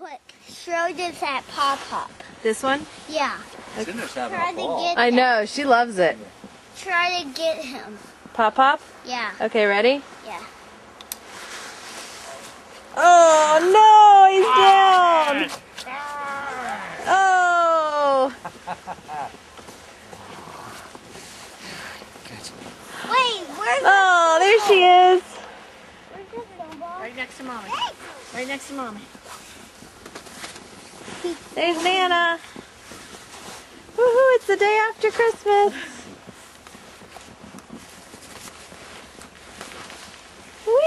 put showed this at Pop-Up. This one? Yeah. Cinder's having Try a to ball. get I know, she loves it. Try to get him. Pop Pop? Yeah. Okay, ready? Yeah. Oh no, he's down! Oh! Wait, where's Oh, there she is. where's the snowball? Right next to Mommy. Right next to Mommy. There's Nana. Woohoo, it's the day after Christmas. Whee!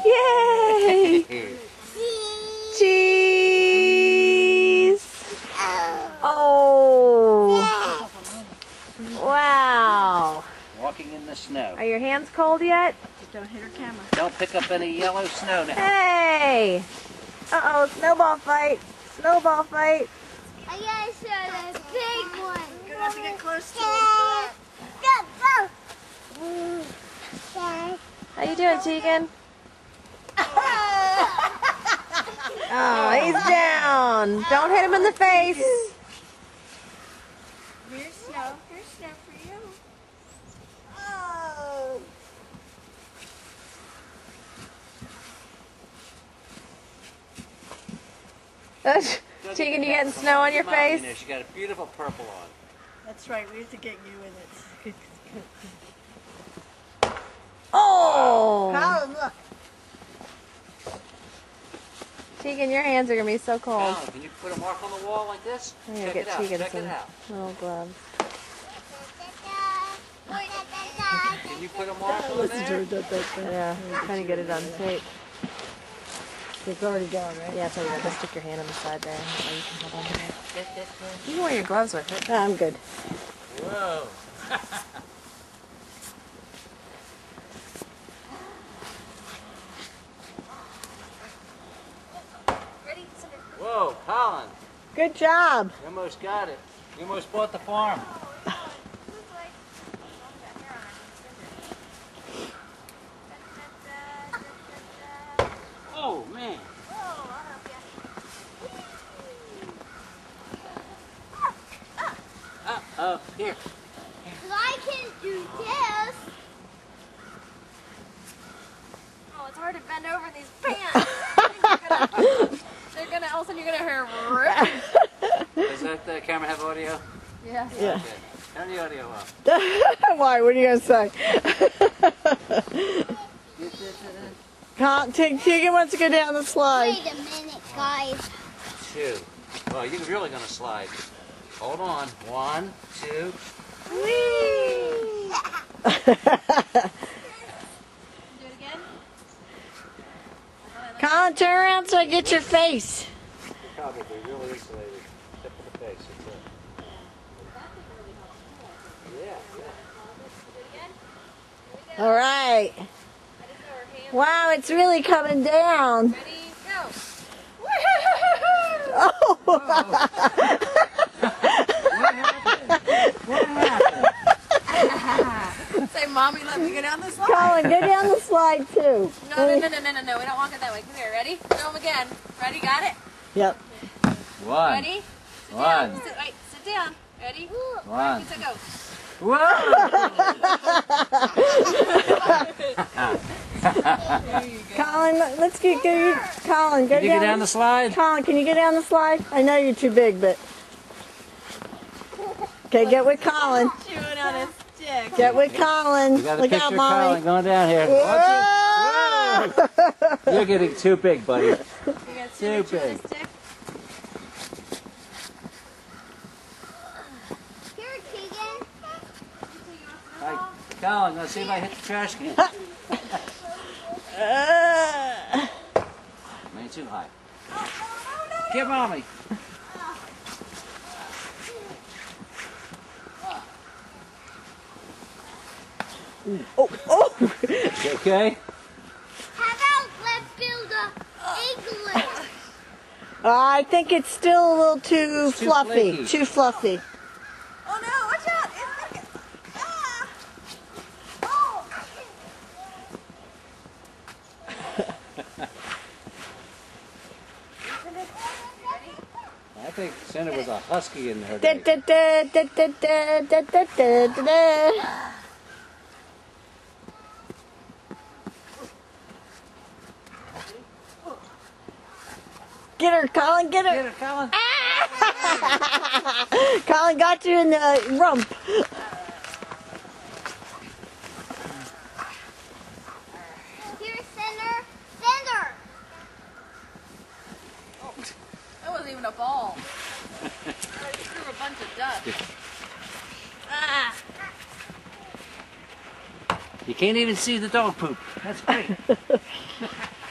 Yay! Cheese! Oh! Wow! Walking in the snow. Are your hands cold yet? Just don't hit her camera. Don't pick up any yellow snow now. Hey! Uh-oh, snowball fight. Snowball fight. I gotta show the big one. You're gonna have to get close to him. Go, go. How you doing, Tegan? Oh, he's down. Don't hit him in the face. Here's snow. Here's snow for you. Oh. Tegan, you getting snow on your face? She got a beautiful purple on. That's right. We have to get you in it. Oh! Colin, look. Tegan, your hands are going to be so cold. Alan, can you put a mark on the wall like this? I'm going to Check get it out. Tegan Check it some out. little gloves. Can you put a mark on there? Yeah, I'm trying to get it on tape. It's already gone, right? Yeah, tell you what, just stick your hand on the side there. That way you can hold on to it. You can wear your gloves with it. I'm good. Whoa. Whoa, Colin. Good job. You almost got it. You almost bought the farm. Oh, man. Here. I can do this. Oh, it's hard to bend over in these pants. All of a sudden you're gonna hear rip. Does that camera have audio? Yeah. Yeah. Okay. Turn the audio up. Why? What are you going to say? Tegan wants to go down the slide. Wait a minute, guys. Two. Oh, you're really going to slide. Hold on. 1, 2. Whee! Do it again? Colin, turn around so I get your face. Probably really insulated. Except for the face. All right. Wow, it's really coming down. Ready, go. Oh. What happened? Say, Mommy, let me go down the slide. Colin, go down the slide too. No. We don't walk it that way. Come here. Ready? Show them again. Ready? Got it? Yep. 1. Ready? Sit 1. down. Sit down. Ready? 1. Ready, go. Whoa! Colin, let's get Colin, go Can you get down the slide? Colin, can you get down the slide? I know you're too big, but okay, get with Colin. Chewing on a stick. Get with Colin. You got a Look picture out, of Colin Mommy. going down here. Whoa! You're getting too big, buddy. You got Too chewing on a big. stick. Here, Tegan. Hi, Colin, let's see if I hit the trash can. Way too high. Get Mommy. Oh, oh! You okay? How about let's build a igloo? I think it's still a little too It's too fluffy. flaky. Too fluffy. Oh no, watch out! think Cinder was a husky in her Da, day. da, da, da, da, da, da, da, da, da, da. Get her, Colin, get her. Get her, Colin. Colin got you in the rump. Here, Cinder. Cinder. That wasn't even a ball. I just threw a bunch of dust. Ah. You can't even see the dog poop. That's great.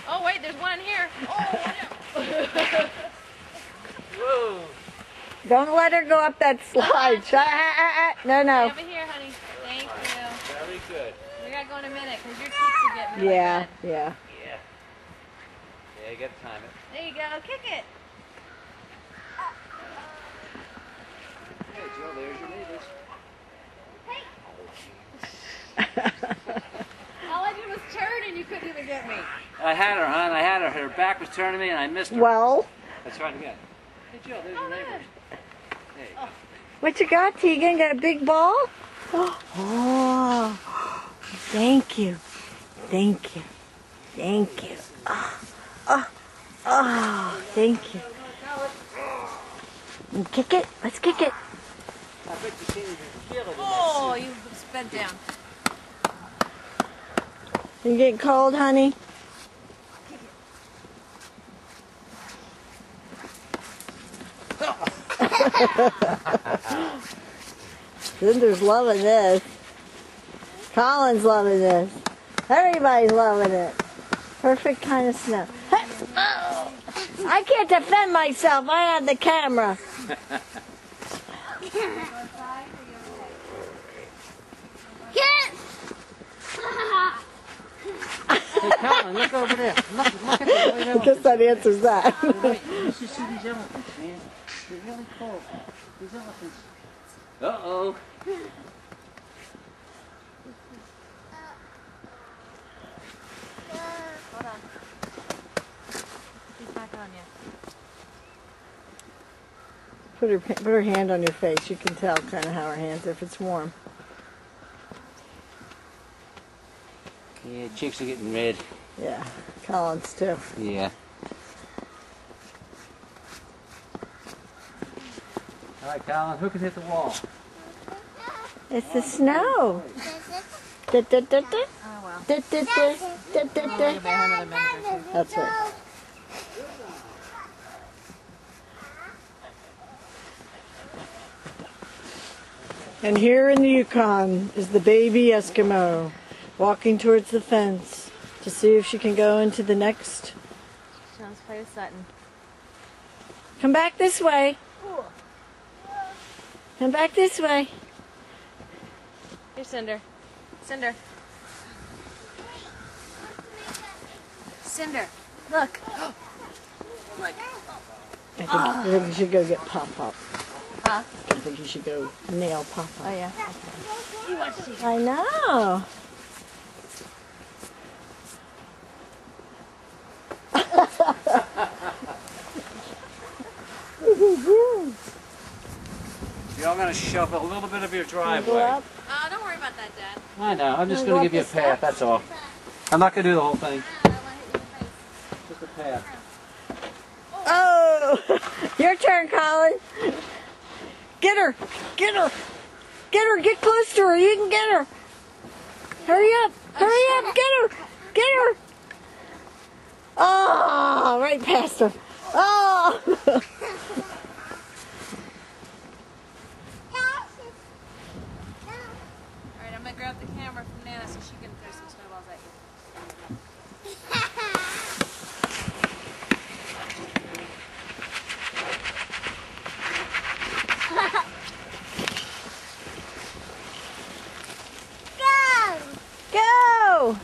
Oh wait, there's one in here. Oh no. Whoa. Don't let her go up that slide. No, no. Over here, honey. Thank you. Very good. We gotta go in a minute because your cheeks are getting really Yeah, red. yeah. Yeah. Yeah, you gotta time it. There you go. Kick it. Hey, Joe, there's your neighbors. All I did was turn and you couldn't even get me. I had her, hon. I had her. Her back was turned to me and I missed her. Well, Let's try it again. Hey, Joe, there's your neighbors. There you go. what you got, Tegan? Got a big ball? Oh, thank you. Thank you. Thank you. Oh, thank you. And kick it. Let's kick it. I bet you can't even feel it in that Oh, you bent down. You getting cold, honey? Cinder's loving this. Colin's loving this. Everybody's loving it. Perfect kind of snow. I can't defend myself. I have the camera. Yes. Hey, Colin, look over there. Look at the white I guess elephants. that answers that. Wait, you should see these elephants, man. They're really cool. These elephants. Uh-oh. Hold on. He's back on you. Put her hand on your face. You can tell kind of how her hands if it's warm. Yeah, cheeks are getting red. Yeah, Colin's too. Yeah. All right, Colin, who can hit the wall? It's the snow. Da, da, da, da. Oh well. Da, da, da, da, da, da. Be home in a minute or two. That's right. And here in the Yukon is the baby Eskimo walking towards the fence to see if she can go into the next. She wants to play with Sutton. Come back this way. Come back this way. Here's Cinder. Cinder. Cinder. Look. Look. I think you should go get Pop-Pop. Huh? I think you should go nail Pop-Pop. Oh yeah. I know. Y'all gonna shove a little bit of your Go driveway. up. Don't worry about that, Dad. I know. I'm just Wanna gonna go give you a up the path. That's all. I'm not gonna do the whole thing. Just a path. Oh, your turn, Colin. Get her. Get her. Get her. Get close to her. You can get her. Hurry up. Hurry up. Get her. Get her. Oh, right past her. Oh. Alright, I'm gonna grab the camera from Nana so she can throw some snowballs at you. Go.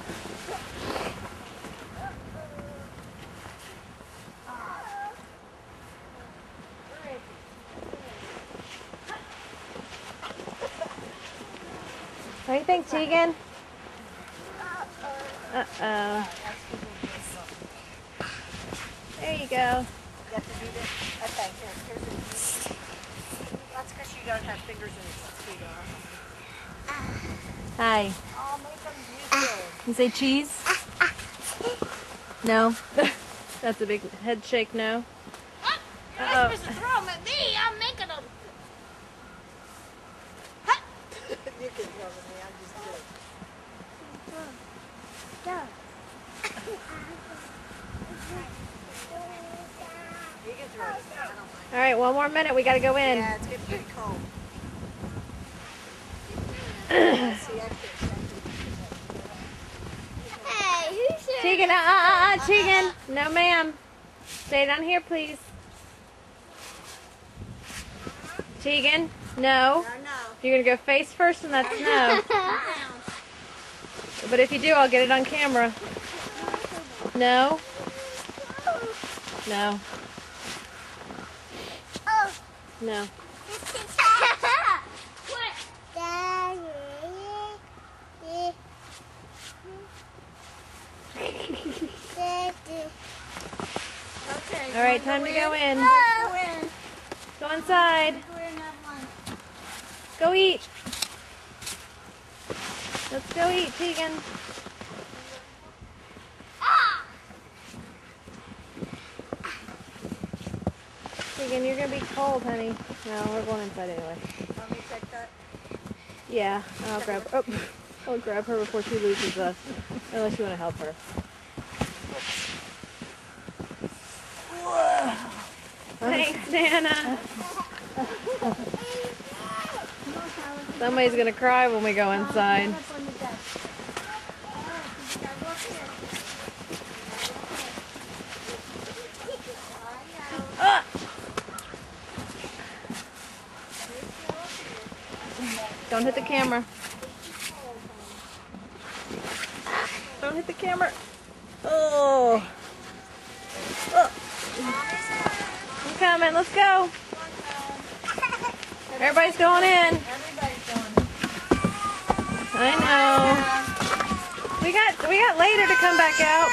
What do you think, Tegan? Uh-oh. There you go. You have to do this? Okay, here's the key. That's because you don't have fingers in it, sweetheart. Hi. Oh, make them beautiful. You say cheese? No. That's a big head shake no. You're not supposed to throw them at me. I'm making them. You can throw them at me, I'm just kidding. You can throw it at me, I don't mind. All right, one more minute. We got to go in. Yeah, it's getting pretty cold. See, I can't. Hey, who should? Tegan, Tegan. No, ma'am. Stay down here, please. Tegan, no. No. You're going to go face first, and that's no. But if you do, I'll get it on camera. No. No. Oh. No. Okay. All right, time to go in. Go inside. Go eat. Let's go eat, Tegan. Tegan, you're going to be cold, honey. No, we're going inside anyway. Want me to take that? Yeah, I'll grab her before she loses unless you want to help her. Thanks, Nana. Somebody's going to cry when we go inside. Don't hit the camera. Don't hit the camera. Oh. I'm coming. Let's go. Everybody's going in. Everybody's going. I know. We got later to come back out.